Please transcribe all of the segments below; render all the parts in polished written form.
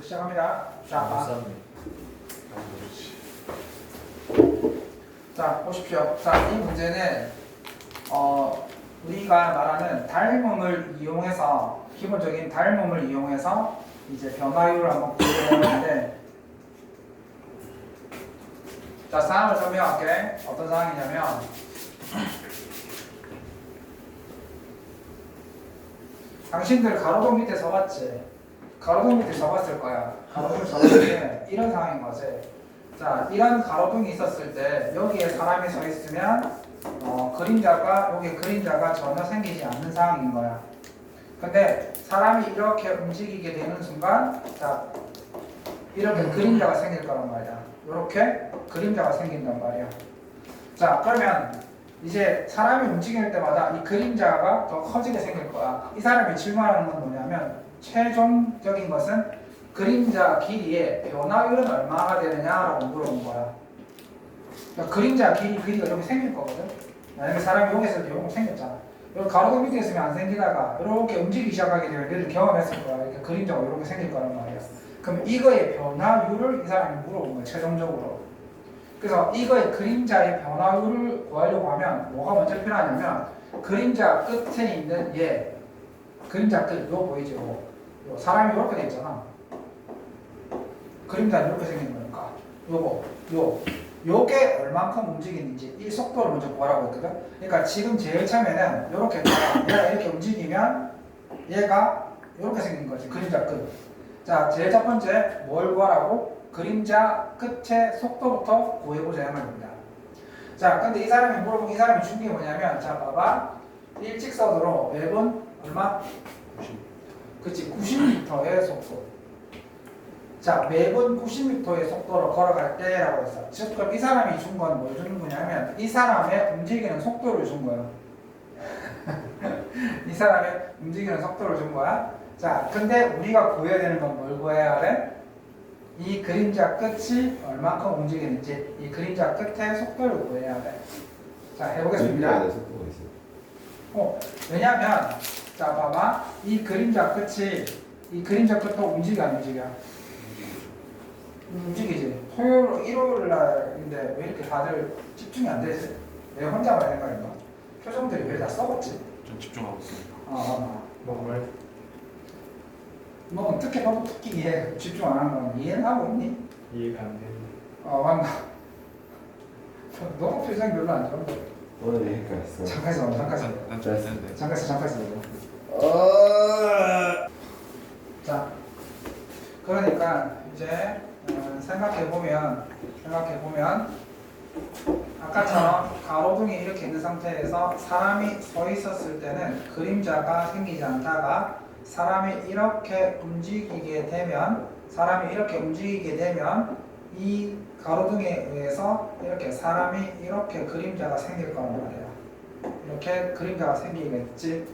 시작합니다. 자, 보십시오. 자, 이 문제는 우리가 말하는 닮음을 이용해서 기본적인 닮음을 이용해서 이제 변화율을 한번 구해보는데, 자, 상황을 설명할게. 어떤 상황이냐면, 당신들 가로등 밑에 서봤지? 가로등 밑에 서봤을 거야. 가로등 서봤을 때 이런 상황인 거지. 자, 이런 가로등이 있었을 때 여기에 사람이 서 있으면 여기 그림자가 전혀 생기지 않는 상황인 거야. 근데 사람이 이렇게 움직이게 되는 순간, 자, 이렇게 그림자가 생길 거란 말이야. 이렇게 그림자가 생긴단 말이야. 자, 그러면 이제 사람이 움직일 때마다 이 그림자가 더 커지게 생길 거야. 이 사람이 질문하는 건 뭐냐면, 최종적인 것은 그림자 길이의 변화율은 얼마가 되느냐라고 물어본 거야. 그러니까 그림자 길이가 이렇게 생길 거거든. 만약에 사람이 여기서 이렇게 생겼잖아. 여기 가로등 밑에 있으면 안 생기다가 이렇게 움직이기 시작하게 되면 얘들 경험했을 거야. 이렇게 그림자가 이렇게 생길 거란 말이야. 그럼 이거의 변화율을 이 사람이 물어본 거야, 최종적으로. 그래서 이거의 그림자의 변화율을 구하려고 하면 뭐가 먼저 필요하냐면, 그림자 끝에 있는 얘, 그림자 끝, 요 보이죠? 요 사람이 이렇게 돼 있잖아. 그림자는 이렇게 생긴 거니까 요게 얼만큼 움직이는지 이 속도를 먼저 구하라고 했거든. 그러니까 지금 제일 처음에는 이렇게 얘가 이렇게 움직이면 얘가 이렇게 생긴 거지, 그림자 끝. 자, 제일 첫 번째 뭘 구하라고? 그림자 끝의 속도부터 구해보자 이 말입니다. 자, 근데 이 사람이 물어본, 이 사람이 준 게 뭐냐면, 자, 봐봐. 일직선으로 매분 얼마? 90. 그치, 90m의 속도. 자, 매분 90m의 속도로 걸어갈 때라고 했어. 즉, 그럼 이 사람이 준 건 뭘 주는 거냐면, 이 사람의 움직이는 속도를 준 거야. 이 사람의 움직이는 속도를 준 거야. 자, 근데 우리가 구해야 되는 건 뭘 구해야 돼? 이 그림자 끝이 얼만큼 움직이는지, 이 그림자 끝의 속도를 구해야 돼. 자, 해보겠습니다. 왜냐면, 자, 봐봐. 이 그림자 끝도 움직여, 안 움직여? 움직이지. 토요일, 일요일 날인데 왜 이렇게 다들 집중이 안 되지? 내가 혼자 말는 거인가? 표정들이 왜 다 썩었지? 좀 집중하고 있습니다. 뭐 어떻게 봐도 특히 이해 집중 안 하는 건 이해는 하고 있니? 이해가 안 되네. 맞나? 너무 표정이 별로 안 좋은데. 오늘 얘기가 있어. 잠깐 있어. 잠깐 있어. 자, 그러니까 이제 생각해 보면 아까처럼 가로등이 이렇게 있는 상태에서 사람이 서 있었을 때는 그림자가 생기지 않다가 사람이 이렇게 움직이게 되면 이 가로등에 의해서 이렇게 사람이 이렇게 그림자가 생길 거란 말이에요. 이렇게 그림자가 생기겠지.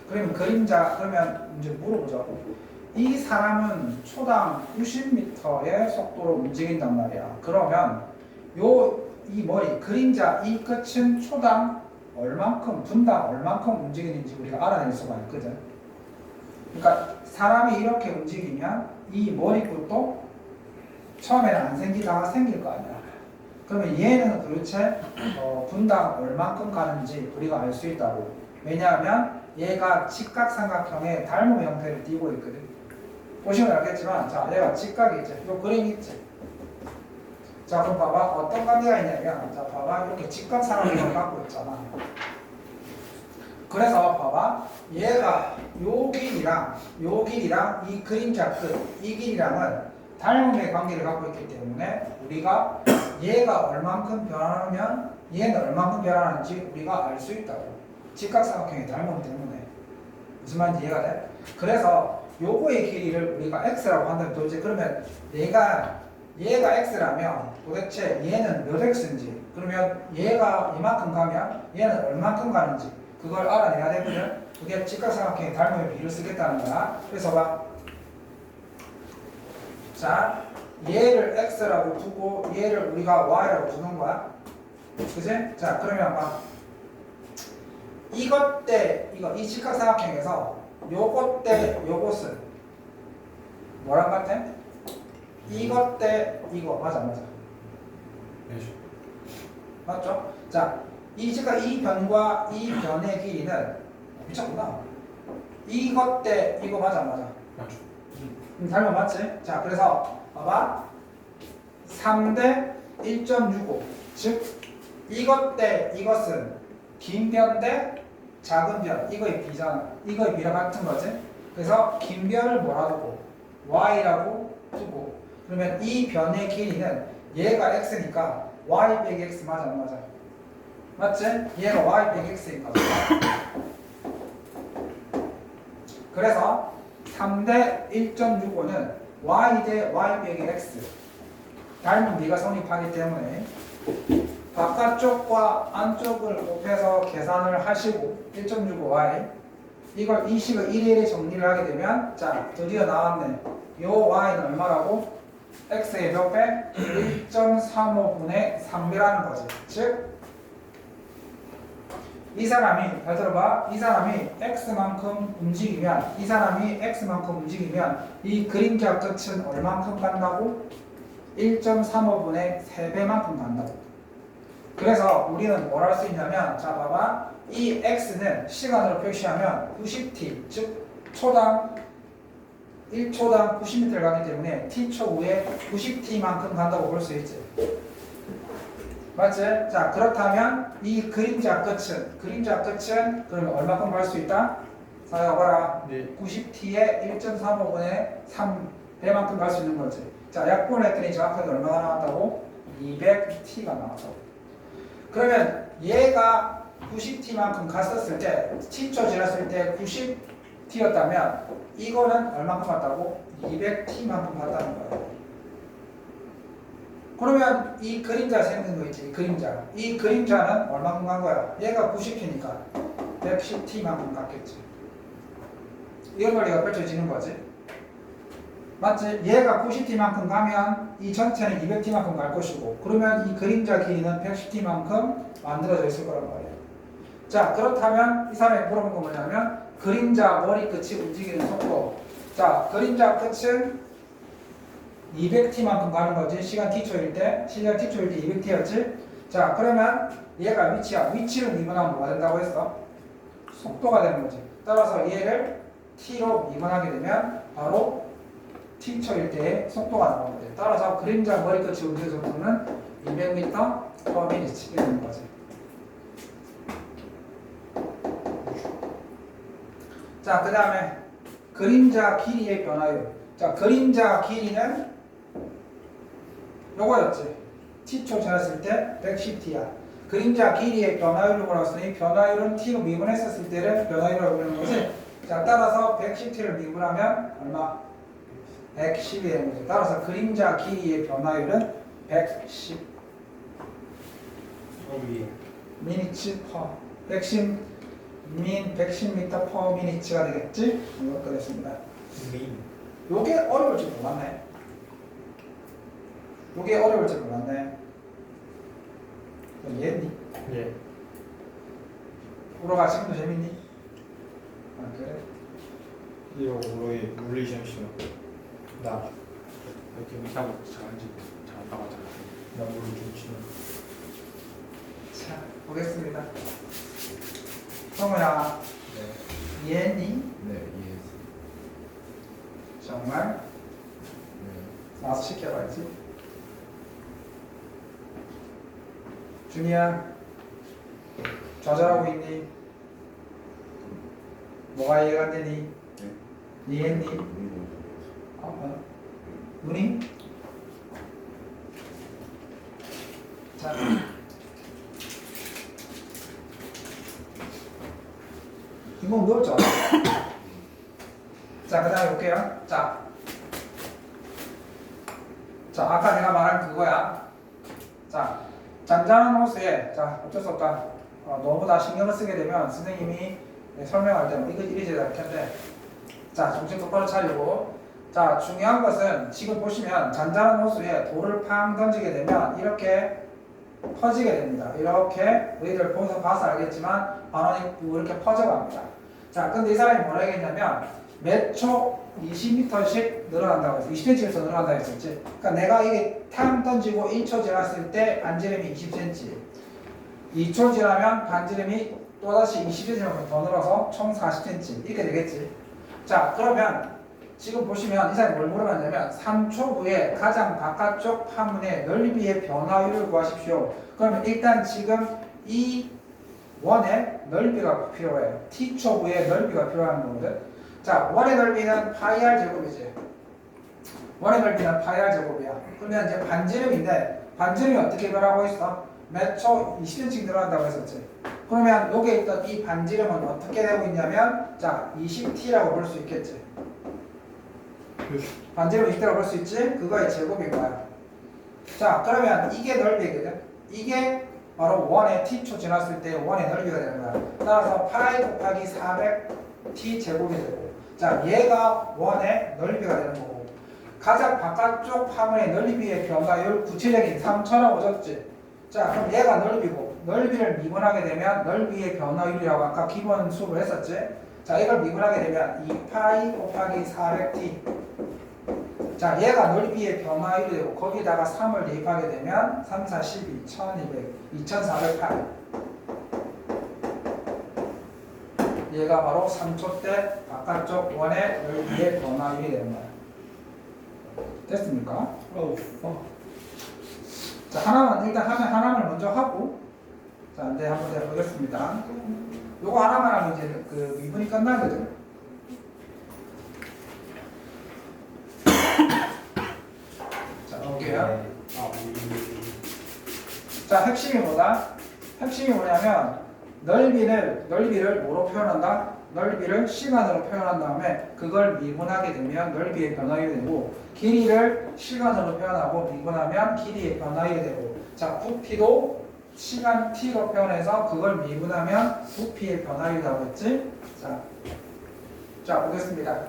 그러면 이제 물어보죠. 이 사람은 초당 90m의 속도로 움직인단 말이야. 그러면 이 머리, 그림자 이 끝은 초당 분당 얼만큼 움직이는지 우리가 알아낼 수가 있거든. 그러니까 사람이 이렇게 움직이면 이 머리끝도 처음에는 안 생기다가 생길 거 아니야. 그러면 얘는 도대체 분당 얼만큼 가는지 우리가 알 수 있다고. 왜냐하면 얘가 직각삼각형의 닮은 형태를 띠고 있거든. 보시면 알겠지만, 자, 얘가 직각이 있지. 요 그림 있지. 자, 그럼 봐봐. 어떤 관계가 있냐면, 자, 봐봐. 이렇게 직각삼각형을 갖고 있잖아. 그래서 봐봐. 얘가 요 길이랑 이 그림자 끝, 이 길이랑은 닮음의 관계를 갖고 있기 때문에 우리가 얘가 얼만큼 변하면 얘는 얼만큼 변하는지 우리가 알 수 있다고. 직각삼각형의 닮음 때문에. 무슨 말인지 이해가 돼? 그래서 요거의 길이를 우리가 x라고 한다면 도대체 그러면 얘가 x라면 도대체 얘는 몇 x인지, 그러면 얘가 이만큼 가면 얘는 얼만큼 가는지 그걸 알아내야 되거든. 그게 직각삼각형의 닮음의 비를 쓰겠다는 거야. 그래서 봐. 자, 얘를 x라고 두고 얘를 우리가 y라고 두는 거야. 그치? 자, 그러면 봐. 이 직각삼각형에서 요것 때 요것은 뭐랑 같아? 이것 대 이거 맞아. 맞죠? 자, 이 변과 이 변의 길이는 미쳤구나. 이것 대 이거 맞아. 잘못 맞지? 자, 그래서 봐봐. 3대 1.65. 즉 이것 대 이것은 긴 변 대 작은 변. 이거의 비잖아. 이거의 비랑 같은 거지. 그래서 긴 변을 뭐라 두고 y라고 두고 그러면 이 변의 길이는 얘가 x니까 y 빼기 x 맞아 안 맞아? 맞지? 얘가 y 빼기 x니까 그래서 3대 1.65는 y 대 y 빼기 x 닮은 비가 성립하기 때문에 바깥쪽과 안쪽을 곱해서 계산을 하시고 1.65y 이걸 이 식을 1에 1에 정리를 하게 되면 자 드디어 나왔네. 요 y는 얼마라고? x의 몇 배? 1.35분의 3배라는 거지. 즉 이 사람이 잘 들어봐. 이 사람이 x만큼 움직이면 이 그림자 끝은 얼만큼 간다고? 1.35분의 3배만큼 간다고. 그래서 우리는 뭘 할 수 있냐면 자 봐봐. 이 x는 시간으로 표시하면 90t 즉 초당 1초당 90m를 가기 때문에 t초 후에 90t만큼 간다고 볼 수 있지. 맞지? 자 그렇다면 이 그림자 끝은 그러면 얼마큼 갈 수 있다? 자 봐라. 네. 90t에 1.35분의 3배만큼 갈 수 있는 거지. 자 약분을 했더니 정확하게 얼마가 나왔다고? 200t가 나왔다고. 그러면 얘가 90t만큼 갔었을 때 t초 지났을 때 90t였다면 이거는 얼마큼 갔다고? 200t만큼 갔다는 거예요. 그러면 이 그림자 생긴 거 있지? 이 그림자는 얼마큼 간 거야? 얘가 90t니까 110t만큼 갔겠지. 이런 원리가 펼쳐지는 거지. 맞지? 얘가 90t만큼 가면 이 전체는 200t만큼 갈 것이고 그러면 이 그림자 길이는 110t만큼 만들어져 있을 거란 말이에요. 자 그렇다면 이 사람이 물어본 건 뭐냐면 그림자 머리끝이 움직이는 속도. 자 그림자 끝은 200t만큼 가는 거지. 시간 t초일 때 200t였지. 자 그러면 얘가 위치를 미분하면 뭐가 된다고 했어? 속도가 되는 거지. 따라서 얘를 t로 미분하게 되면 바로 t초일 때의 속도가 나오는 거지. 따라서 그림자 머리끝이 움직이는 속도는 200m/min 되는 거지. 자 그 다음에 그림자 길이의 변화율. 자 그림자 길이는 요거였지. t초 지났을 때 110t야. 그림자 길이의 변화율을 몰았으니 변화율은 t로 미분했었을 때를 변화율이라고 부르는 거지. 자 따라서 110t를 미분하면 얼마? 110이 되는 거지. 따라서 그림자 길이의 변화율은 110 미니츠 퍼 110 110m per minute가 되겠지? 이렇게 됐습니다. 요게 어려울 줄 몰랐네. 이해했니? 예. 우러가 지금도 재밌니? 아 그래? 이거 물리 시험 시험. 나 이렇게 의사가 잘하는지 잘한다고 하잖아. 나 물리 좀 치는. 자 보겠습니다. 성우야 네. 이해했니? 네, 이해했어요. 정말? 네. 나와서 시켜봐야지. 준이야 좌절하고 있니? 뭐가 이해가 안 되니? 이해했니? 눈이? 자 이건 누웠죠? 자 그 다음에 볼게요. 자 아까 내가 말한 그거야. 자 잔잔한 호수에 자 어쩔 수 없다. 너무 다 신경을 쓰게 되면 선생님이 설명할 때 이거 이리저리 할 텐데 자 정신 똑바로 차리고 자 중요한 것은 지금 보시면 잔잔한 호수에 돌을 팡 던지게 되면 이렇게 퍼지게 됩니다. 이렇게 우리들 봐서 알겠지만 반원이 이렇게 퍼져갑니다. 자 근데 이 사람이 뭐라 얘기했냐면 몇 초 20m씩 늘어난다고 했어. 20cm에서 늘어난다고 했었지. 그러니까 내가 이게 탕 던지고 1초 지났을 때 반지름이 20cm, 2초 지나면 반지름이 또다시 20cm만큼 더 늘어서 총 40cm 이렇게 되겠지. 자, 그러면 지금 보시면 이 사람이 뭘 물어봤냐면 3초 후에 가장 바깥쪽 파문의 넓이의 변화율을 구하십시오. 그러면 일단 지금 이 원의 넓이가 필요해요. t초 후에 넓이가 필요한 거거든. 자, 원의 넓이는 파이 r 제곱이지. 원의 넓이는 파이 r 제곱이야. 그러면 이제 반지름인데 반지름이 어떻게 변하고 있어? 몇 초 20cm 늘어난다고 했었지. 그러면 여기에 있던 이 반지름은 어떻게 되고 있냐면 자 20t라고 볼 수 있겠지. 반지름 20t라고 볼 수 있지? 그거의 제곱인 거야. 자, 그러면 이게 넓이거든. 이게 바로 원의 t초 지났을 때 원의 넓이가 되는 거야. 따라서 파이 곱하기 400t 제곱이 되고, 자 얘가 원의 넓이가 되는 거고, 가장 바깥쪽 파문의 넓이의 변화율 구체적인 3초라고 줬지. 자, 그럼 얘가 넓이고, 넓이를 미분하게 되면 넓이의 변화율이라고 아까 기본 수업을 했었지. 자, 이걸 미분하게 되면 2파이 곱하기 400t. 자, 얘가 넓이의 변화율이 되고 거기다가 3을 대입하게 되면 3, 4, 12, 1200, 2408. 얘가 바로 3초 때 바깥쪽 원의 넓이의 변화율이 되는 거야. 됐습니까? 자, 하나만 일단 하면 하나만 먼저 하고, 자, 이제 한번 해보겠습니다. 요거 하나만 하면 이제 그 미분이 끝나거든. 자, 볼게요. 자, 핵심이 뭐다? 핵심이 뭐냐면 넓이를 뭐로 표현한다? 넓이를 시간으로 표현한 다음에 그걸 미분하게 되면 넓이의 변화율이 되고, 길이를 시간으로 표현하고 미분하면 길이의 변화율이 되고, 자, 부피도 시간 t로 표현해서 그걸 미분하면 부피의 변화율이라고 했지. 자 보겠습니다.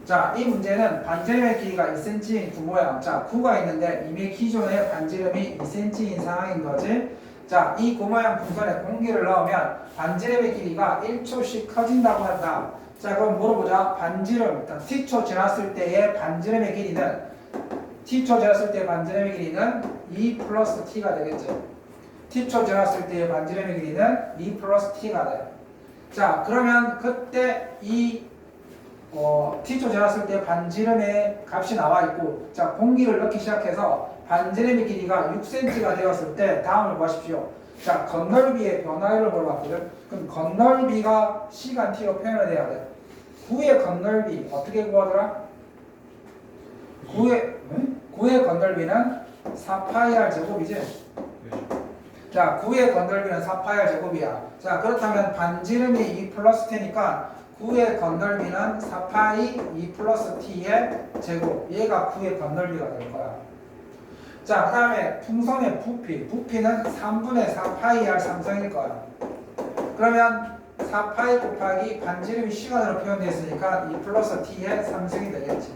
자, 이 문제는 반지름의 길이가 2cm인 구모양. 자, 구가 있는데 이미 기존의 반지름이 2cm인 상황인 거지. 자, 이 구모양 풍선에 공기를 넣으면 반지름의 길이가 1초씩 커진다고 한다. 자, 그럼 물어보자. 반지름, 일단 t초 지났을 때의 반지름의 길이는, t초 지났을 때의 반지름의 길이는 2 플러스 t가 되겠죠. t초 지났을 때의 반지름의 길이는 2 플러스 t가 돼. 자, 그러면 그때 이 t초 지났을 때 반지름의 값이 나와 있고, 자, 공기를 넣기 시작해서 반지름의 길이가 6cm가 되었을 때 다음을 보십시오. 자, 건널비의 변화율을 물어봤거든. 그럼 건널비가 시간 t로 표현을 해야 돼. 구의 건널비 어떻게 구하더라? 구의 건널비는 4파이r 제곱이지. 자, 구의 건널비는 4파이r 제곱이야. 자, 그렇다면 반지름이 2 플러스 t니까 구의 건널비는 4파이 2 플러스 t의 제곱. 얘가 구의 건널비가 될 거야. 자, 그 다음에 풍선의 부피는 3분의 4파이r 삼성일 거야. 그러면 4파이 곱하기 반지름이 시간으로 표현되어 있으니까 2 플러스 t의 3승이 되겠지.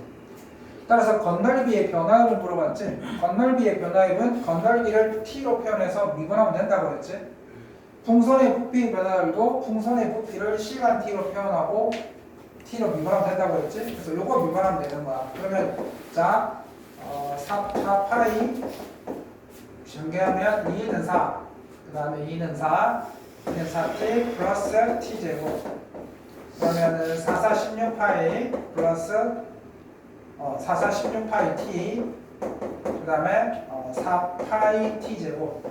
따라서 건널비의 변화율을 물어봤지. 건널비의 변화율은 건널비를 t로 표현해서 미분하면 된다고 했지. 풍선의 부피 변화율도 풍선의 부피를 시간 t로 표현하고 t로 미분하면 된다고 했지. 그래서 요거 미분하면 되는 거야. 그러면 자 4파이 전개하면 2는 4, 그 다음에 2는 4, 2는 4t 플러스 t제곱. 그러면은 4, 4, 16파이 플러스 4, 4, 16파이 t, 그 다음에 4파이 t제곱.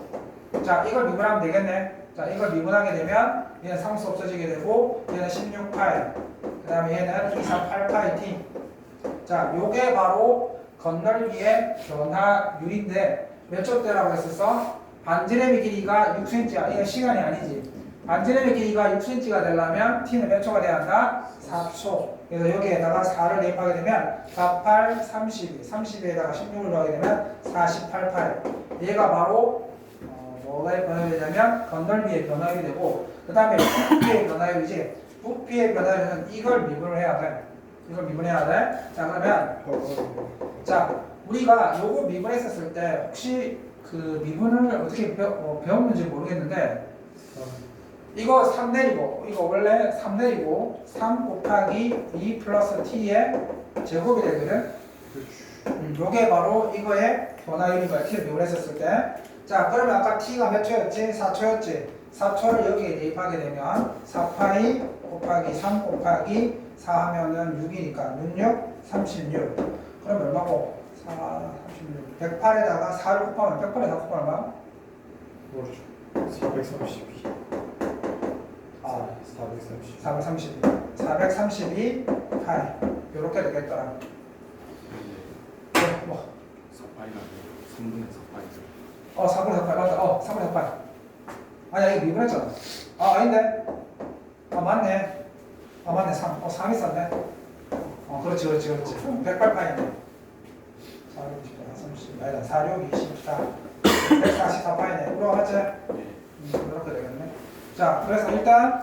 자, 이걸 미분하면 되겠네. 자, 이걸 미분하게 되면 얘는 상수 없어지게 되고, 얘는 16파이, 그 다음에 얘는 2, 3, 8파이 t. 자, 요게 바로 건널비의 변화율인데 몇 초 때라고 했었어? 반지름의 길이가 6cm야. 이건 시간이 아니지. 반지름의 길이가 6cm가 되려면 t는 몇 초가 돼야 한다? 4초. 그래서 여기에다가 4를 대입하게 되면 4, 8, 32. 32에다가 16을 넣게 되면 48, 8. 얘가 바로 뭐가 변화율이 되냐면 건널비의 변화율이 되고, 그 다음에 부피의 변화율이지. 부피의 변화율은 이걸 미분을 해야 돼. 이걸 미분해야 돼. 자, 그러면 자, 우리가 요거 미분했었을 때 혹시 그 미분을 어떻게 배웠는지 모르겠는데 이거 3 내리고 이거 원래 3 내리고 3 곱하기 2 플러스 t의 제곱이 되거든. 요게 바로 이거의 변화율인 거야. t를 배분했었을 때. 자, 그러면 아까 t가 몇 초였지? 4초였지? 4초를 여기에 대입하게 되면 4파이 곱하기 3 곱하기 4 하면은 6이니까 66, 36. 그럼 얼마고? 4, 36. 108에다가 4를 곱하면 108에 4 곱하면 얼마? 모르죠. 432. 아, 432. 432. 432 파이. 요렇게 되겠더라. 뭐. 4파이가 아니고 3분의 4파이죠. 4분의 4파이 맞다. 3분의 4파이. 아니야 이거 미분했잖아. 아닌데. 맞네. 맞네 3. 3이 쌌네. 그렇지. 108파이네. 460, 아니다. 46, 24. 144파이네. 물어봤지? 네. 이렇게 되겠네. 자, 그래서 일단